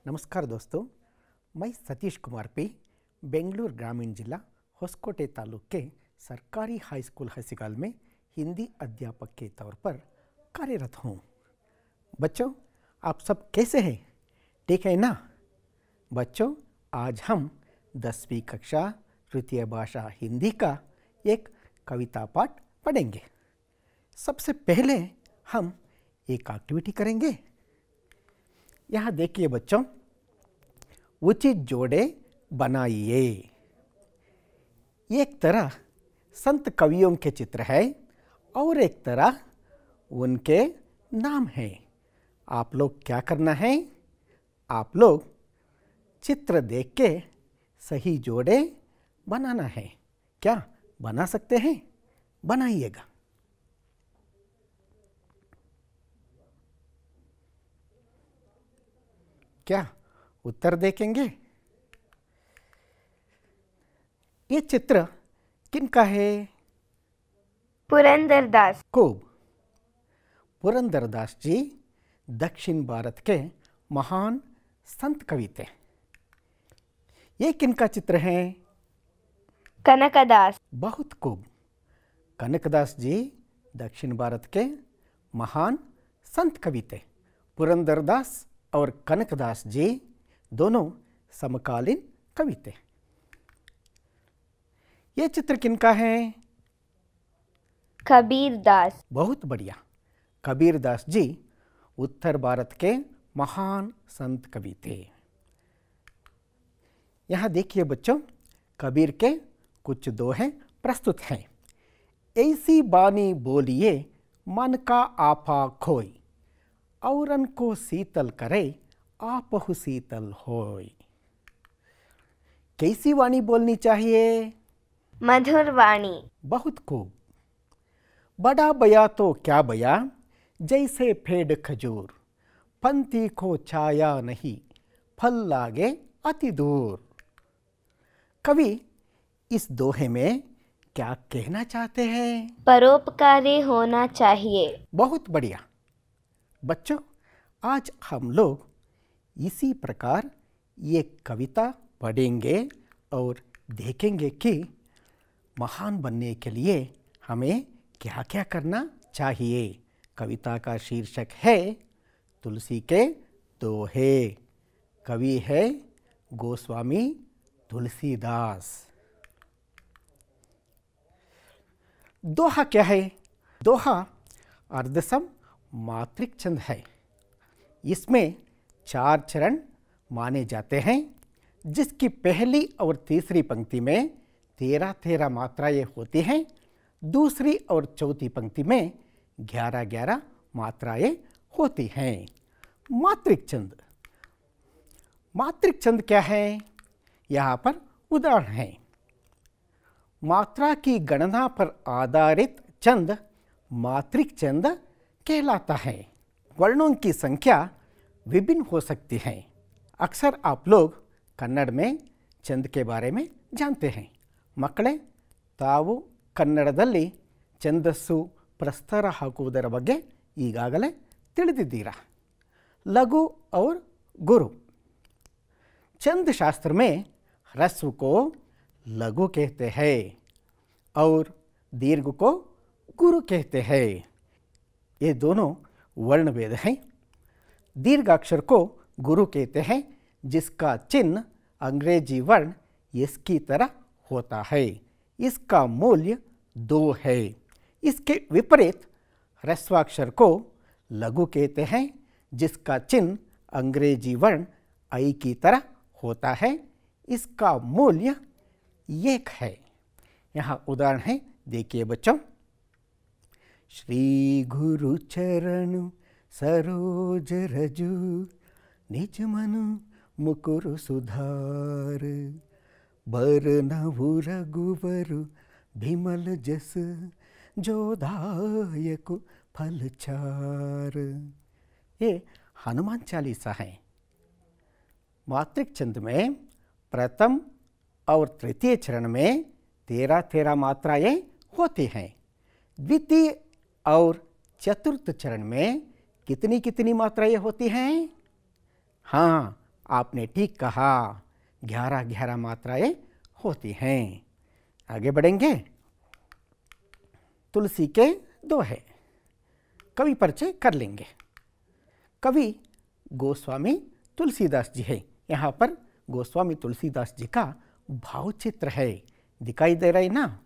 नमस्कार दोस्तों, मैं सतीश कुमार पी बेंगलुरु ग्रामीण जिला होसकोटे तालुक के सरकारी हाई स्कूल हसीगाल में हिंदी अध्यापक के तौर पर कार्यरत हूँ। बच्चों, आप सब कैसे हैं? ठीक है ना? बच्चों, आज हम 10वीं कक्षा तृतीय भाषा हिंदी का एक कविता पाठ पढ़ेंगे। सबसे पहले हम एक एक्टिविटी करेंगे। यहाँ देखिए बच्चों, उचित जोड़े बनाइए। एक तरह संत कवियों के चित्र है और एक तरह उनके नाम है। आप लोग क्या करना है? आप लोग चित्र देख के सही जोड़े बनाना है। क्या बना सकते हैं? बनाइएगा। क्या उत्तर देखेंगे? ये चित्र किनका है? पुरंदरदास। खूब। पुरंदरदास जी दक्षिण भारत के महान संत कवि थे। ये किनका चित्र है? कनकदास। बहुत खूब। कनकदास जी दक्षिण भारत के महान संत कवि थे। पुरंदरदास और कनकदास जी दोनों समकालीन कवि थे। ये चित्र किनका है? कबीरदास। बहुत बढ़िया। कबीरदास जी उत्तर भारत के महान संत कवि थे। यहाँ देखिए बच्चों, कबीर के कुछ दोहे प्रस्तुत हैं। ऐसी बानी बोलिए मन का आपा खोई, औरन को शीतल करे आपहु शीतल होय। कैसी वाणी बोलनी चाहिए? मधुर वाणी। बहुत खूब। बड़ा बया तो क्या बया, जैसे फेड़ खजूर, पंथी को छाया नहीं, फल लागे अति दूर। कवि इस दोहे में क्या कहना चाहते हैं? परोपकारी होना चाहिए। बहुत बढ़िया। बच्चों, आज हम लोग इसी प्रकार ये कविता पढ़ेंगे और देखेंगे कि महान बनने के लिए हमें क्या क्या करना चाहिए। कविता का शीर्षक है तुलसी के दोहे। कवि है गोस्वामी तुलसीदास। दोहा क्या है? दोहा अर्धसम मात्रिक छंद है। इसमें 4 चरण माने जाते हैं, जिसकी पहली और तीसरी पंक्ति में 13-13 मात्राएं होती हैं। दूसरी और चौथी पंक्ति में 11-11 मात्राएं होती हैं। मात्रिक छंद। मात्रिक छंद क्या है? यहाँ पर उदाहरण है। मात्रा की गणना पर आधारित छंद मात्रिक छंद कहलाता है। वर्णों की संख्या विभिन्न हो सकती है। अक्सर आप लोग कन्नड़ में छंद के बारे में जानते हैं। ಮಕ್ಕಳೇ, ತಾವು ಕನ್ನಡದಲ್ಲಿ ಛಂದಸ್ಸು ಪ್ರಸ್ತಾರ ಹಾಕುವುದರ ಬಗ್ಗೆ ಈಗಾಗಲೇ ತಿಳಿದಿದ್ದೀರಾ। लघु और गुरु। छंद शास्त्र में ह्रस्व को लघु कहते हैं और दीर्घ को गुरु कहते हैं। ये दोनों वर्ण भेद हैं। दीर्घाक्षर को गुरु कहते हैं, जिसका चिन्ह अंग्रेजी वर्ण एस की तरह होता है। इसका मूल्य 2 है। इसके विपरीत ह्रस्वाक्षर को लघु कहते हैं, जिसका चिन्ह अंग्रेजी वर्ण आई की तरह होता है। इसका मूल्य 1 है। यहाँ उदाहरण है, देखिए बच्चों। श्री गुरु चरण सरोज रजु, निज मनु मुकुर सुधार, बरनहु रघुवर विमल जस, जो दायक फल चार। ये हनुमान चालीसा है। मात्रिक छंद में प्रथम और तृतीय चरण में 13-13 मात्राएं होती हैं। द्वितीय और चतुर्थ चरण में कितनी कितनी मात्राएं होती हैं? हाँ, आपने ठीक कहा, 11-11 मात्राएं होती हैं। आगे बढ़ेंगे। तुलसी के दोहे कवि परिचय कर लेंगे। कवि गोस्वामी तुलसीदास जी है। यहाँ पर गोस्वामी तुलसीदास जी का भाव चित्र है, दिखाई दे रही ना।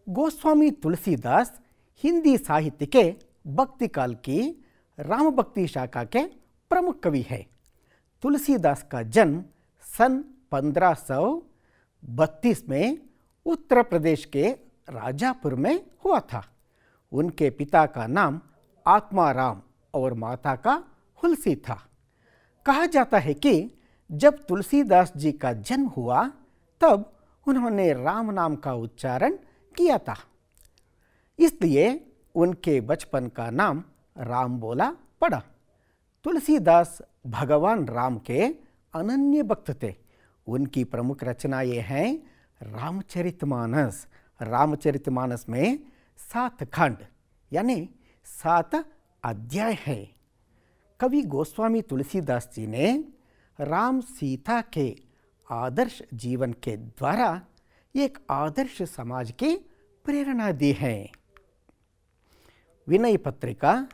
गोस्वामी तुलसीदास हिंदी साहित्य के भक्ति काल की राम भक्ति शाखा के प्रमुख कवि है। तुलसीदास का जन्म सन 1532 में उत्तर प्रदेश के राजापुर में हुआ था। उनके पिता का नाम आत्माराम और माता का हुलसी था। कहा जाता है कि जब तुलसीदास जी का जन्म हुआ तब उन्होंने राम नाम का उच्चारण किया था, इसलिए उनके बचपन का नाम राम बोला पड़ा। तुलसीदास भगवान राम के अनन्य भक्त थे। उनकी प्रमुख रचनाएं हैं रामचरितमानस। रामचरितमानस में 7 खंड यानी 7 अध्याय है। कवि गोस्वामी तुलसीदास जी ने राम सीता के आदर्श जीवन के द्वारा एक आदर्श समाज की प्रेरणा दी है। विनय पत्रिका,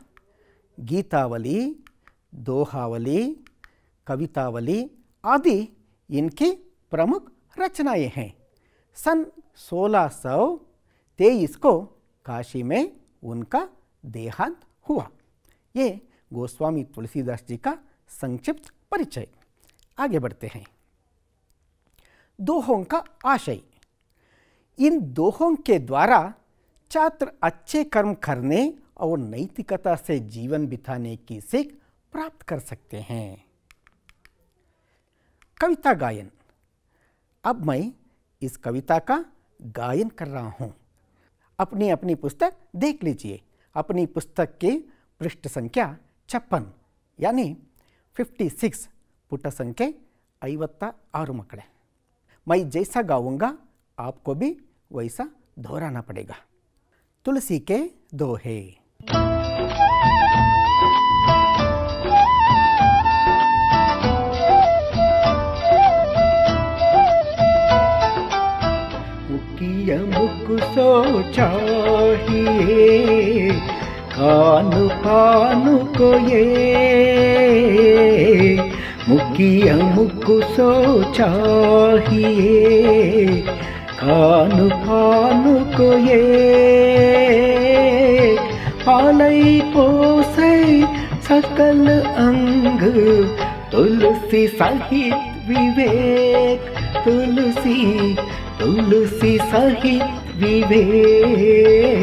गीतावली, दोहावली, कवितावली आदि इनकी प्रमुख रचनाएं हैं। सन 1623 को काशी में उनका देहांत हुआ। ये गोस्वामी तुलसीदास जी का संक्षिप्त परिचय। आगे बढ़ते हैं। दोहों का आशय। इन दोहों के द्वारा छात्र अच्छे कर्म करने और नैतिकता से जीवन बिताने की सीख प्राप्त कर सकते हैं। कविता गायन। अब मैं इस कविता का गायन कर रहा हूँ। अपनी अपनी पुस्तक देख लीजिए। अपनी पुस्तक की पृष्ठ संख्या 56 यानी 56 पुट संख्या 56 मकड़े। मैं जैसा गाऊंगा आपको भी वैसा दोहराना पड़ेगा। तुलसी के दोहे। मुकिया मुक सो चाहिए कान पान को ये, मुकिया मुक सो चाहिए कान पान को ये, पालई पोसई सकल अंग तुलसी सहित विवेक, तुलसी तुलसी सहित विवेक।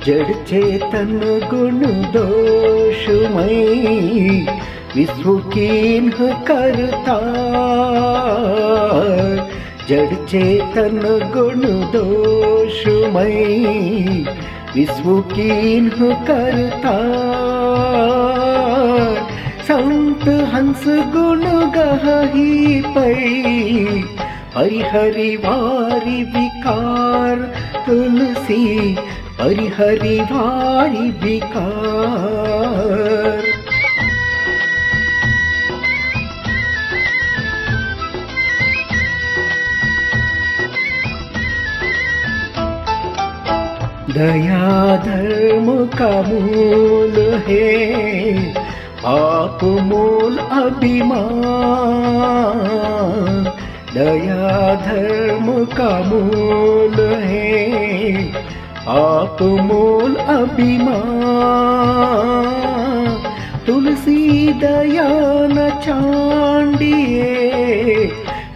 जड़ चेतन गुण दोषमय विश्व कीन्ह करता, जड़ चेतन गुण दोषमय विश्व कीन्ह करता, संत हंस गुण गही पै परिहरि वारि विकार, तुलसी परिहरि वारि विकार। दया धर्म का मूल है, पाप मूल अभिमान, दया धर्म का मूल है, पाप मूल अभिमान, तुलसी दया न चांडिए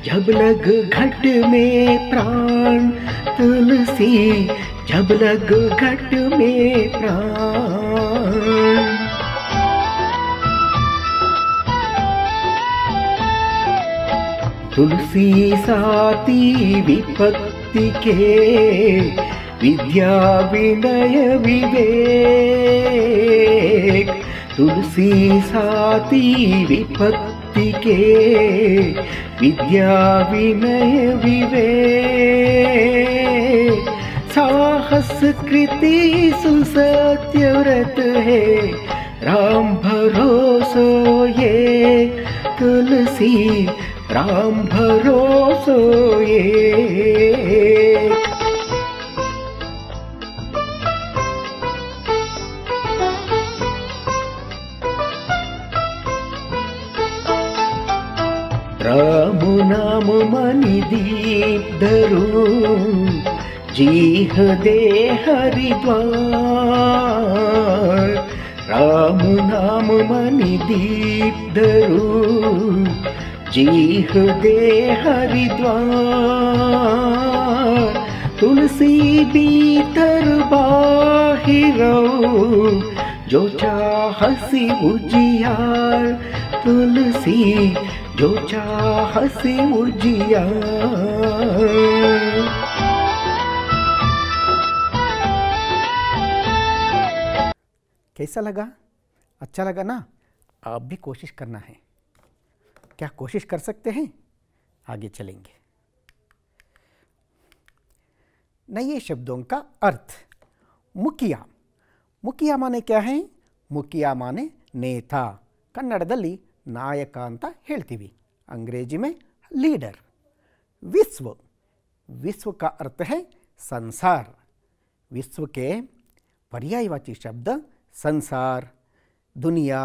जब लग घट में प्राण, तुलसी जब लग घट में प्राण। तुलसी साती विपत्ति के विद्या विनय विवेक, तुलसी साती विपत्ति के विद्या विनय विवेक, साहस कृति सुसत्य व्रत है, राम भरोसो ये तुलसी, राम भरोसो ये। राम नाम मनि दीप धरू, जीह दे हरिद्वार। राम नाम मनि दीप धरू, जीह दे हरिद्वार। तुलसी भीतर बाहिरो, जो चाहसी उजियार। तुलसी जो चाहसी उजियार। कैसा लगा? अच्छा लगा ना? आप भी कोशिश करना है। क्या कोशिश कर सकते हैं? आगे चलेंगे। नए शब्दों का अर्थ। मुखिया। मुखिया माने क्या है? मुखिया माने नेता। कन्नडದಲ್ಲಿ ನಾಯಕ ಅಂತ ಹೇಳ್ತೀವಿ, अंग्रेजी में लीडर। विश्व। विश्व का अर्थ है संसार। विश्व के पर्यायवाची शब्द संसार, दुनिया,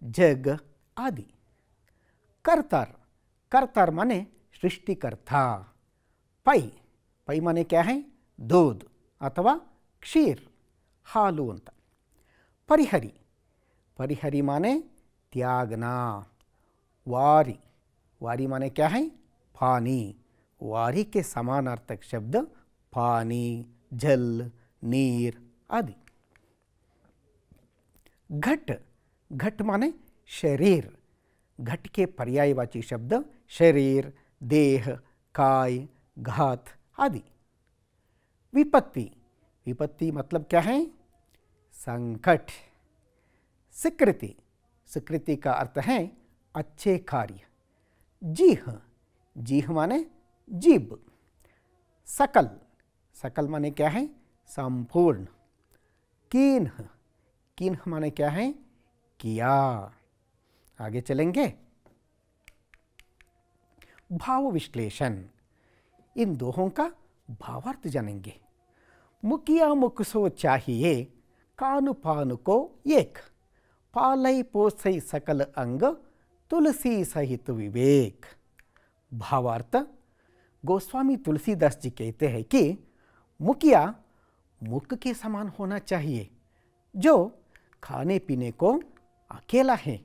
जग आदि। कर्तार। कर्तार माने सृष्टिकर्ता। पै। पै माने क्या है? दूध अथवा क्षीर, हालू ಅಂತ। परिहरी। परिहरी माने त्यागना। वारी। वारी माने क्या है? पानी। वारी के समानार्थक शब्द पानी, जल, नीर आदि। घट। घट माने शरीर। घट के पर्यायवाची शब्द शरीर, देह, काय, घात आदि। विपत्ति। विपत्ति मतलब क्या है? संकट। स्वीकृति। स्वीकृति का अर्थ है अच्छे कार्य। जीह। जीह माने जीभ। सकल। सकल माने क्या है? संपूर्ण। कीन्ह। कीन्ह माने क्या है? किया। आगे चलेंगे। भाव विश्लेषण। इन दोहों का भावार्थ जानेंगे। मुखिया मुखसो चाहिए, कानु पानु को एक। पालई पोसई सकल अंग, तुलसी सहित विवेक। भावार्थ। गोस्वामी तुलसीदास जी कहते हैं कि मुखिया मुख के समान होना चाहिए, जो खाने पीने को अकेला है,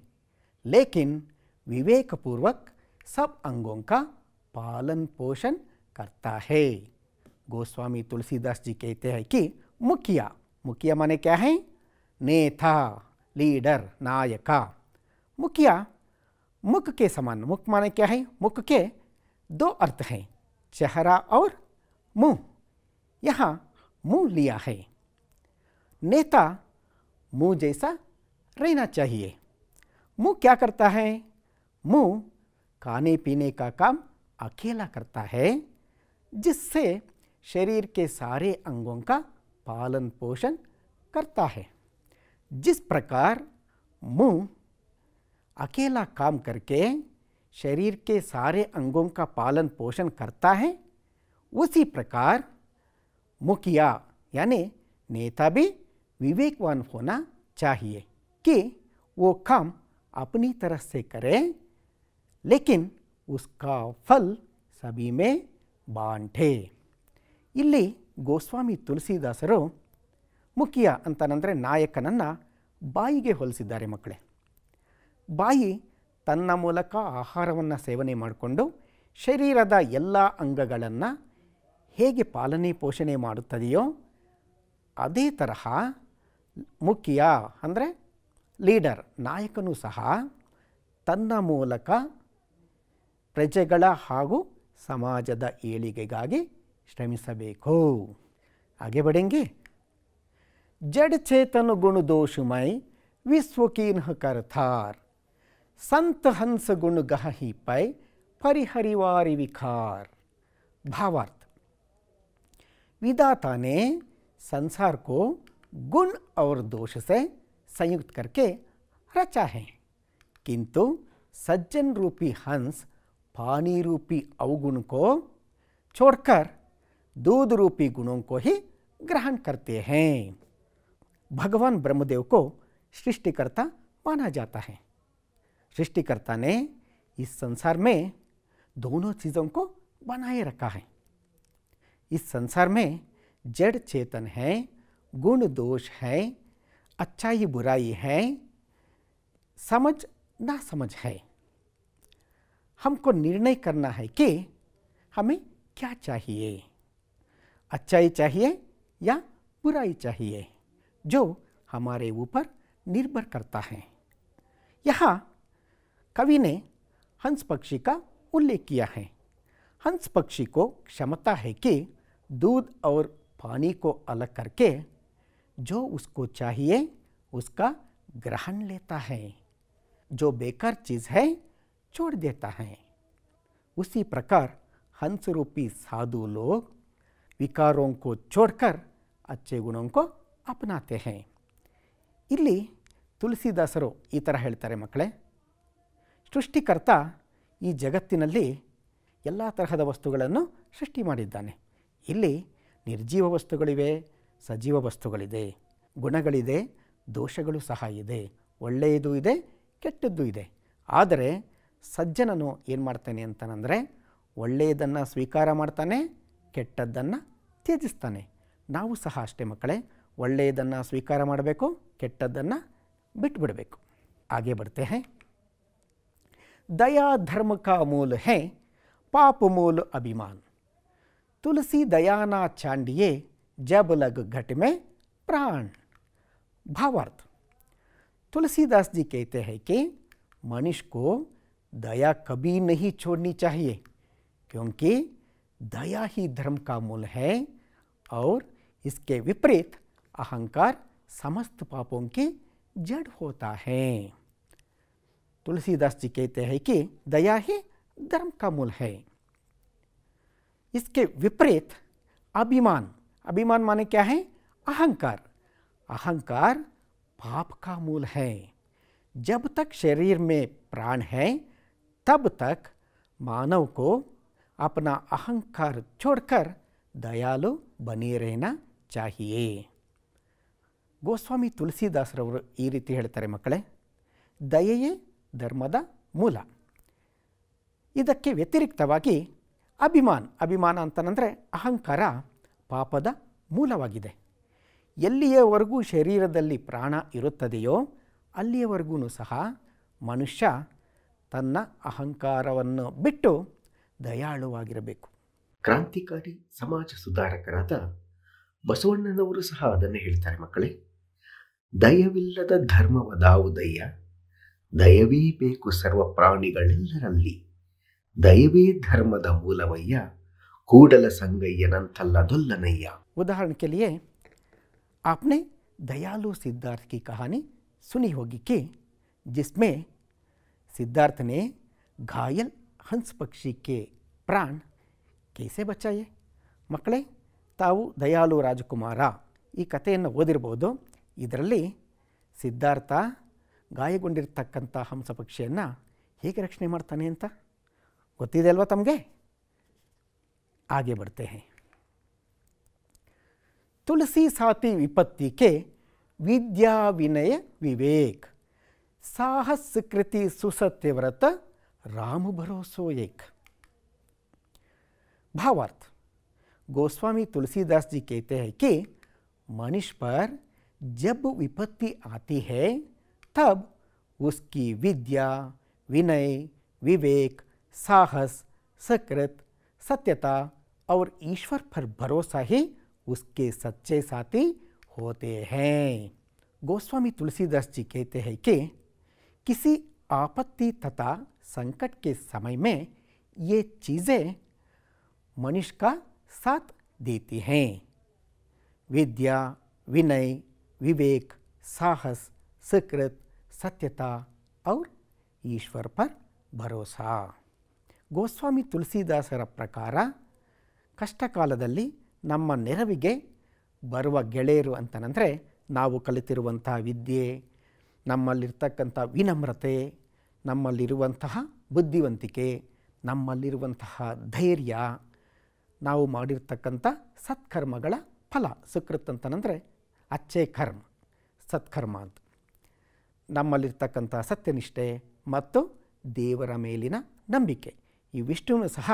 लेकिन विवेकपूर्वक सब अंगों का पालन पोषण करता है। गोस्वामी तुलसीदास जी कहते हैं कि मुखिया। मुखिया माने क्या है? नेता, लीडर, नायका। मुखिया मुख के समान। मुख माने क्या है? मुख के दो अर्थ हैं, चेहरा और मुंह। यहाँ मुंह लिया है। नेता मुंह जैसा रहना चाहिए। मुंह क्या करता है? मुंह खाने पीने का काम अकेला करता है, जिससे शरीर के सारे अंगों का पालन पोषण करता है। जिस प्रकार मुंह अकेला काम करके शरीर के सारे अंगों का पालन पोषण करता है, उसी प्रकार मुखिया यानी नेता भी विवेकवान होना चाहिए कि वो काम अपनी तरह से करे, लेकिन उसका फल सभी में बांटे। ಇಲ್ಲಿ ಗೋಸ್ವಾಮಿ ತುಳಸಿದಾಸರು ಮುಖ್ಯ ಅಂತಂದರೆ ನಾಯಕನನ್ನು ಬಾಯಿಗೆ ಹೋಲಿಸಿದ್ದಾರೆ ಮಕ್ಕಳೇ. ಬಾಯಿ ತನ್ನ ಮೂಲಕ ಆಹಾರವನ್ನು ಸೇವನೆ ಮಾಡಿಕೊಂಡು ಶರೀರದ ಎಲ್ಲ ಅಂಗಗಳನ್ನು ಹೇಗೆ ಪಾಲನೆ ಪೋಷಣೆ ಮಾಡುತ್ತದೆಯೋ ಅದೇ ತರಹ ಮುಖ್ಯ ಅಂದರೆ ಲೀಡರ್ ನಾಯಕನೂ ಸಹ ತನ್ನ ಮೂಲಕ ಪ್ರಜೆಗಳ ಹಾಗೂ ಸಮಾಜದ ಏಳಿಗೆಗಾಗಿ श्रमिसबेको। आगे बढ़ेंगे। जड़ चेतन गुण दोषमय विश्व कीन्ह करथार, संत हंस गुण गहि पै परिहरिवारि विकार। भावार्थ। विधाता ने संसार को गुण और दोष से संयुक्त करके रचा है, किंतु सज्जन रूपी हंस पानी रूपी अवगुण को छोड़कर दूध रूपी गुणों को ही ग्रहण करते हैं। भगवान ब्रह्मदेव को सृष्टिकर्ता माना जाता है। सृष्टिकर्ता ने इस संसार में दोनों चीज़ों को बनाए रखा है। इस संसार में जड़ चेतन है, गुण दोष है, अच्छाई बुराई है, समझ ना समझ है। हमको निर्णय करना है कि हमें क्या चाहिए, अच्छाई चाहिए या बुराई चाहिए, जो हमारे ऊपर निर्भर करता है। यहाँ कवि ने हंस पक्षी का उल्लेख किया है। हंस पक्षी को क्षमता है कि दूध और पानी को अलग करके जो उसको चाहिए उसका ग्रहण लेता है, जो बेकार चीज़ है छोड़ देता है। उसी प्रकार हंस रूपी साधु लोग विकारों को छोड़कर अच्छे गुणों को अपनाते हैं। ಇಲ್ಲಿ ತುಳಸಿದಾಸರು ಈ ಥರ ಹೇಳ್ತಾರೆ, ಮಕ್ಕಳೇ, ಸೃಷ್ಟಿಕರ್ತ ಈ ಜಗತ್ತಿನಲ್ಲಿ ಎಲ್ಲ ತರಹದ ವಸ್ತುಗಳನ್ನು ಸೃಷ್ಟಿ ಮಾಡಿದ್ದಾನೆ. ಇಲ್ಲಿ ನಿರ್ಜೀವ ವಸ್ತುಗಳಿವೆ, ಸಜೀವ ವಸ್ತುಗಳಿದೆ, ಗುಣಗಳಿದೆ, ದೋಷಗಳು ಸಹ ಇದೆ, ಒಳ್ಳೆಯದು ಇದೆ, ಕೆಟ್ಟದ್ದು ಇದೆ. ಆದರೆ ಸಜ್ಜನನು ಏನು ಮಾಡ್ತಾನೆ ಅಂತಂದರೆ ಒಳ್ಳೆಯದನ್ನು ಸ್ವೀಕಾರ ಮಾಡ್ತಾನೆ, ಕೆಟ್ಟದ್ದನ್ನು ತ್ಯಜಿಸ್ತಾನೆ. ನಾವು ಸಹ ಅಷ್ಟೇ ಮಕ್ಕಳೇ, ಒಳ್ಳೆಯದನ್ನು ಸ್ವೀಕಾರ ಮಾಡಬೇಕು, ಕೆಟ್ಟದ್ದನ್ನು ಬಿಟ್ಬಿಡಬೇಕು. आगे बढ़ते हैं। दया धर्म का मूल है, पाप मूल अभिमान। तुलसी दया ना चांडिए, जब लग घट में प्राण। भावार्थ, तुलसीदास जी कहते हैं कि मनुष्य को दया कभी नहीं छोड़नी चाहिए, क्योंकि दया ही धर्म का मूल है और इसके विपरीत अहंकार समस्त पापों की जड़ होता है। तुलसीदास जी कहते हैं कि दया ही धर्म का मूल है। इसके विपरीत अभिमान, अभिमान माने क्या है? अहंकार। अहंकार पाप का मूल है। जब तक शरीर में प्राण है तब तक मानव को अपना अहंकार छोड़कर दयालु बने रहना चाहिए। ಗೋಸ್ವಾಮಿ ತುಳಸಿದಾಸರವರು ಈ ರೀತಿ ಹೇಳ್ತಾರೆ, ಮಕ್ಕಳೇ, ದಯೆಯೇ ಧರ್ಮದ ಮೂಲ. ಇದಕ್ಕೆ ವ್ಯತಿರಿಕ್ತವಾಗಿ ಅಭಿಮಾನ ಅಂತಂದರೆ ಅಹಂಕಾರ ಪಾಪದ ಮೂಲವಾಗಿದೆ. ಎಲ್ಲಿಯವರೆಗೂ ಶರೀರದಲ್ಲಿ ಪ್ರಾಣ ಇರುತ್ತದೆಯೋ ಅಲ್ಲಿಯವರೆಗೂ ಸಹ ಮನುಷ್ಯ ತನ್ನ ಅಹಂಕಾರವನ್ನು ಬಿಟ್ಟು ದಯಾಳುವಾಗಿರಬೇಕು. ಕ್ರಾಂತಿಕಾರಿ ಸಮಾಜ ಸುಧಾರಕರಾದ ಬಸವಣ್ಣನವರು ಸಹ ಅದನ್ನೇ ಹೇಳ್ತಾರೆ, ಮಕ್ಕಳೇ. ದಯವಿಲ್ಲದ ಧರ್ಮವದಾವುದಯ್ಯ, ದಯವೇ ಬೇಕು ಸರ್ವ ಪ್ರಾಣಿಗಳೆಲ್ಲರಲ್ಲಿ, ದಯವೇ ಧರ್ಮದ ಮೂಲವಯ್ಯ, ಕೂಡಲ ಸಂಗಯ್ಯನಂತಲ್ಲದೊಲ್ಲನಯ್ಯ. उदाहरण के लिए आपने दयालु सिद्धार्थ की कहानी सुनी होगी कि जिसमें सिद्धार्थ ने घायल हंस पक्षी के प्राण कैसे बचाए. मಕ್ಕಳೇ, ತಾವು ದಯಾಲು ರಾಜಕುಮಾರ ಈ ಕಥೆಯನ್ನು ಓದಿರ್ಬೋದು. ಇದರಲ್ಲಿ ಸಿದ್ಧಾರ್ಥ ಗಾಯಗೊಂಡಿರ್ತಕ್ಕಂಥ ಹಂಸ ಪಕ್ಷಿಯನ್ನು ಹೇಗೆ ರಕ್ಷಣೆ ಮಾಡ್ತಾನೆ ಅಂತ ಗೊತ್ತಿದೆ ಅಲ್ವಾ ತಮಗೆ? आगे बढ़ते हैं। तुलसी साथी विपत्ति के विद्या विनय विवेक, साहस कृति सुसत्य व्रत, राम भरोसो एक। भावार्थ, गोस्वामी तुलसीदास जी कहते हैं कि मनुष्य पर जब विपत्ति आती है तब उसकी विद्या, विनय, विवेक, साहस, सकृत, सत्यता और ईश्वर पर भरोसा ही उसके सच्चे साथी होते हैं. गोस्वामी तुलसीदास जी कहते हैं कि किसी आपत्ति तथा संकट के समय में ये चीज़ें मनुष्य का साथ देती हैं. विद्या, विनय, विवेक, साहस, सकृत, सत्यता और ईश्वर पर भरोसा. ಗೋಸ್ವಾಮಿ ತುಳಸಿದಾಸರ ಪ್ರಕಾರ ಕಷ್ಟಕಾಲದಲ್ಲಿ ನಮ್ಮ ನೆರವಿಗೆ ಬರುವ ಗೆಳೆಯರು ಅಂತಂದರೆ ನಾವು ಕಲಿತಿರುವಂತಹ ವಿದ್ಯೆ, ನಮ್ಮಲ್ಲಿರ್ತಕ್ಕಂಥ ವಿನಮ್ರತೆ, ನಮ್ಮಲ್ಲಿರುವಂತಹ ಬುದ್ಧಿವಂತಿಕೆ, ನಮ್ಮಲ್ಲಿರುವಂತಹ ಧೈರ್ಯ, ನಾವು ಮಾಡಿರ್ತಕ್ಕಂಥ ಸತ್ಕರ್ಮಗಳ ಫಲ. ಸುಕೃತ್ ಅಂತಂದರೆ ಅಚ್ಚೇ ಕರ್ಮ, ಸತ್ಕರ್ಮ ಅಂತ. ನಮ್ಮಲ್ಲಿರ್ತಕ್ಕಂಥ ಸತ್ಯನಿಷ್ಠೆ ಮತ್ತು ದೇವರ ಮೇಲಿನ ನಂಬಿಕೆ, ಇವಿಷ್ಟೂ ಸಹ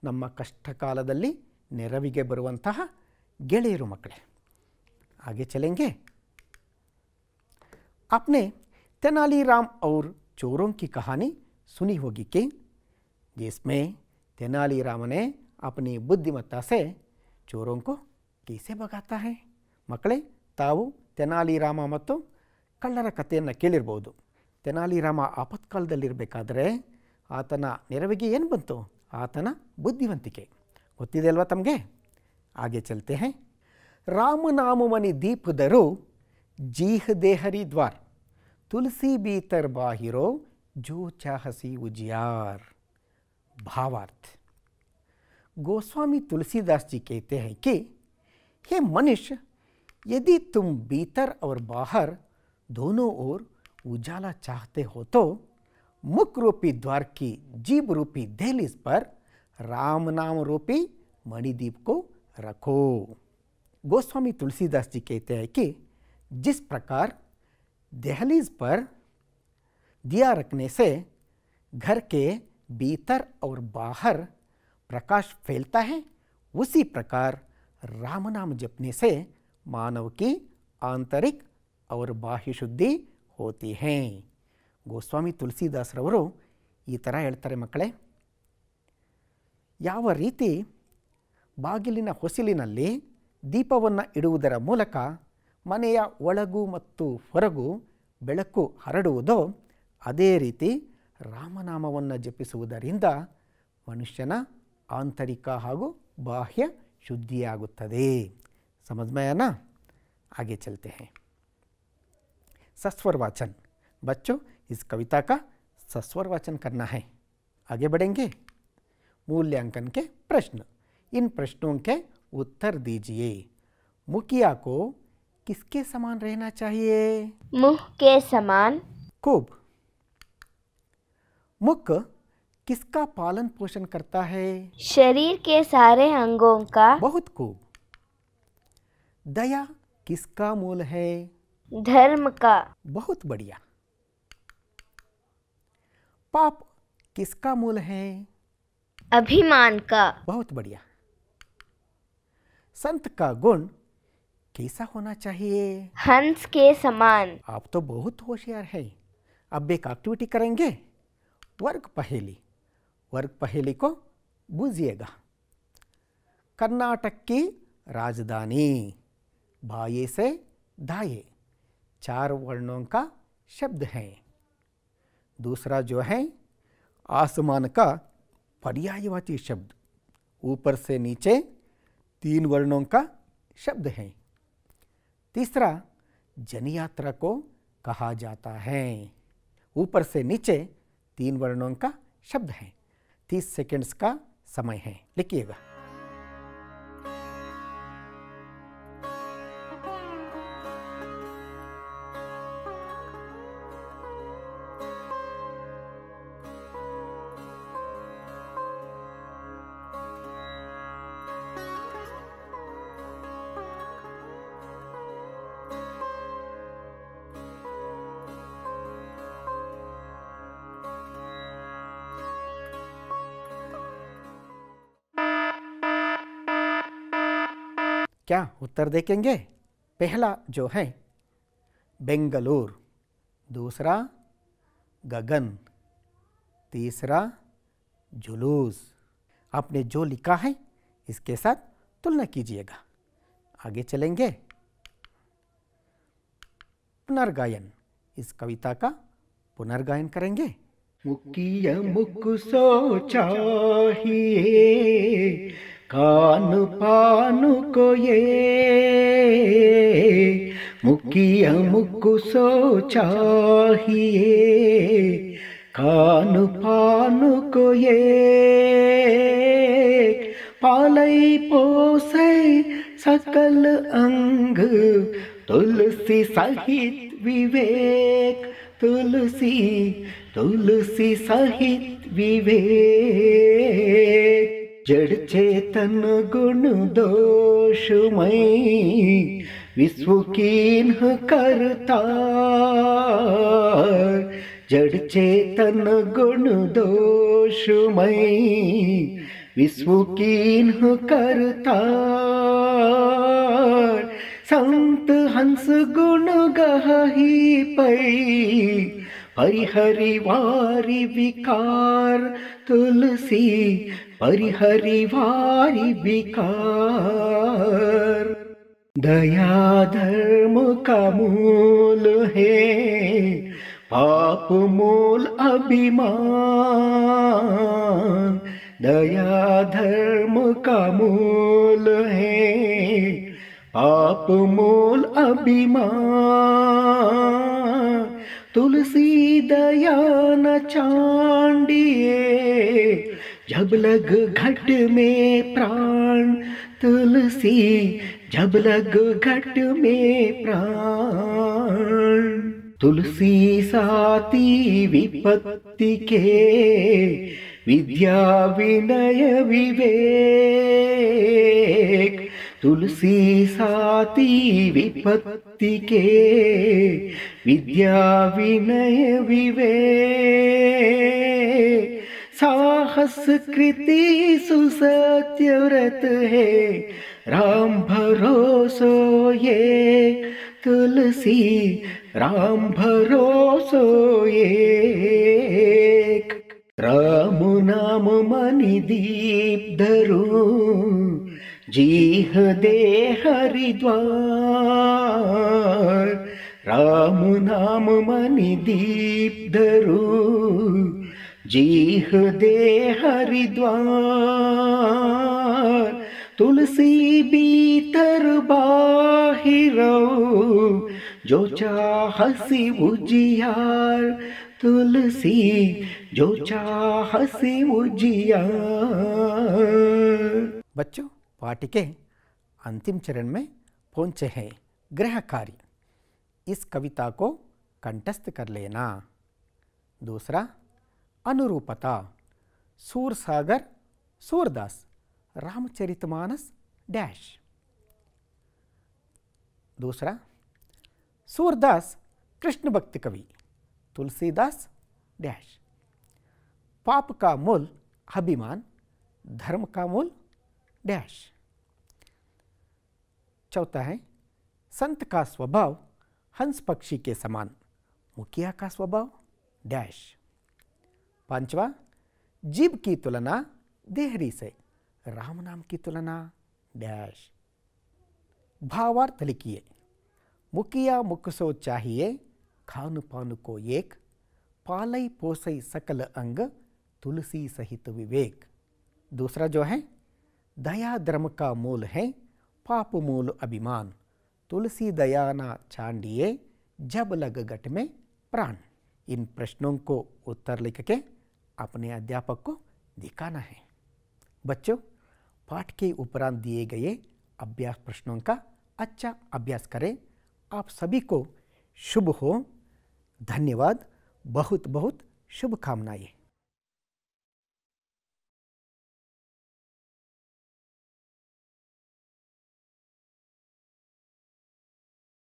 ನಮ್ಮ ಕಷ್ಟ ಕಾಲದಲ್ಲಿ ನೆರವಿಗೆ ಬರುವಂತಹ ಗೆಳೆಯರು ಮಕ್ಕಳೇ. आगे चलेंगे. आपने तेनालीराम और चोरों की कहानी सुनी होगी कि जिसमें तेनालीराम ने अपनी बुद्धिमत्ता से चोरों को कैसे भगाता है. ಮಕ್ಕಳೇ, ತಾವು ತೆನಾಲಿರಾಮ ಮತ್ತು ಕಳ್ಳರ ಕಥೆಯನ್ನು ಕೇಳಿರ್ಬೋದು. ತೆನಾಲಿರಾಮ ಆಪತ್ಕಾಲದಲ್ಲಿರಬೇಕಾದ್ರೆ ಆತನ ನೆರವಿಗೆ ಏನು ಬಂತು? ಆತನ ಬುದ್ಧಿವಂತಿಕೆ. ಗೊತ್ತಿದೆ ಅಲ್ವಾ ತಮಗೆ? ಆಗೆ ಚಲ್ತೆ ಹೇ. ರಾಮನಾಮವನಿ ದೀಪದರು ಜೀಹ ದೇಹರಿ ದ್ವಾರ್, ತುಳಸಿ ಭೀತರ ಬಾಹಿರೋ ಜೋ ಚಾಹಸಿ ಉಜಿಯಾರ್. भावार्थ. गोस्वामी तुलसीदास जी कहते हैं कि हे मनुष्य, यदि तुम भीतर और बाहर दोनों ओर उजाला चाहते हो तो मुख रूपी द्वार की जीभ रूपी दहलीज पर राम नाम रूपी मणिदीप को रखो. गोस्वामी तुलसीदास जी कहते हैं कि जिस प्रकार दहलीज पर दिया रखने से घर के भीतर और बाहर प्रकाश फैलता है, उसी प्रकार राम नाम जपने से मानव की आंतरिक और बाह्य शुद्धि होती है. ಗೋಸ್ವಾಮಿ ತುಳಸಿದಾಸರವರು ಈ ಥರ ಹೇಳ್ತಾರೆ ಮಕ್ಕಳೇ. ಯಾವ ರೀತಿ ಬಾಗಿಲಿನ ಹೊಸಿಲಿನಲ್ಲಿ ದೀಪವನ್ನು ಇಡುವುದರ ಮೂಲಕ ಮನೆಯ ಒಳಗೂ ಮತ್ತು ಹೊರಗೂ ಬೆಳಕು ಹರಡುವುದೋ, ಅದೇ ರೀತಿ ರಾಮನಾಮವನ್ನು ಜಪಿಸುವುದರಿಂದ ಮನುಷ್ಯನ ಆಂತರಿಕ ಹಾಗೂ ಬಾಹ್ಯ ಶುದ್ಧಿಯಾಗುತ್ತದೆ. समझ में आया ना? आगे चलते हैं. सस्वर वाचन. बच्चों, इस कविता का सस्वर वाचन करना है. आगे बढ़ेंगे. मूल्यांकन के प्रश्न. इन प्रश्नों के उत्तर दीजिए. मुखिया को किसके समान रहना चाहिए? मुख के समान. खूब. मुख किसका पालन पोषण करता है? शरीर के सारे अंगों का. बहुत खूब. दया किसका मूल है? धर्म का. बहुत बढ़िया. पाप किसका मूल है? अभिमान का. बहुत बढ़िया. संत का गुण कैसा होना चाहिए? हंस के समान. आप तो बहुत होशियार है. अब एक एक्टिविटी करेंगे. वर्ग पहेली. वर्ग पहेली को बूझिएगा. कर्नाटक की राजधानी, बाएं से दाएं 4 वर्णों का शब्द है. दूसरा जो है आसमान का पर्यायवाची शब्द, ऊपर से नीचे 3 वर्णों का शब्द है. तीसरा जनयात्रा को कहा जाता है. ऊपर से नीचे 3 वर्णों का शब्द है. 30 सेकंड्स का समय है. लिखिएगा. क्या उत्तर देखेंगे? पहला जो है बेंगलुरु, दूसरा गगन, तीसरा जुलूस. आपने जो लिखा है इसके साथ तुलना कीजिएगा. आगे चलेंगे. पुनर्गायन. इस कविता का पुनर्गायन करेंगे. मुकिय मुख सो चाहिए, कान पान को ये. मुकिय मुख सो चाहिए, कान पान को ये. पालई पोसई सकल अंग, तुलसी सहित विवेक, तुलसी तुलसी सहित विवेक। जड़ चेतन गुण दोषमय, विश्व कीन्ह करता। जड़ चेतन गुण दोषमय, विश्व कीन्ह करता। संत हंस गुण गहहि पै, परिहरि वारि विकार। तुलसी परिहरि वारि विकार। दया धर्म का मूल है, पाप मूल अभिमान। दया धर्म का मूल है, पाप मूल अभिमान। तुलसी दया न चांडिए, जब लग घट में प्राण। तुलसी जब लग घट में प्राण। तुलसी साती विपत्ति के, विद्या विनय विवेक। तुलसी साती विपत्ति के, विद्या विनय विवेक। साहस कृति सुसत्य व्रत है, राम भरोसो ये। तुलसी राम भरोसो एक। राम नाम मणि दीप धरूं, जीह दे हरिद्वार। राम नाम मणि दीप धरूं, जीह दे हरिद्वार। तुलसी भीतर बाहिरो, जो चाहसी उजियार। तुलसी जो चाहसी उजियार। बच्चों, पाठ के अंतिम चरण में पहुंचे हैं। गृह कार्य, इस कविता को कंठस्थ कर लेना। दूसरा, अनुरूपता, सूरसागर सूरदास रामचरितमानस डैश। दूसरा, सूरदास कृष्ण भक्त कवि, तुलसीदास डैश। पाप का मूल अभिमान, धर्म का मूल डैश। चौथा है, संत का स्वभाव हंस पक्षी के समान, मुखिया का स्वभाव डैश। पांचवा, जीव की तुलना देहरी से, राम नाम की तुलना डैश। भावार्थ लिखिए। मुखिया मुख सो चाहिए, खान पान को एक। पालई पोसई सकल अंग, तुलसी सहित विवेक। दूसरा जो है, दया धर्म का मूल है, पाप मूल अभिमान। तुलसी दया ना चांडिए, जब लग घट में प्राण। इन प्रश्नों को उत्तर लिख के अपने अध्यापक को दिखाना है। बच्चों, पाठ के उपरांत दिए गए अभ्यास प्रश्नों का अच्छा अभ्यास करें। आप सभी को शुभ हो। धन्यवाद। बहुत बहुत शुभकामनाएं।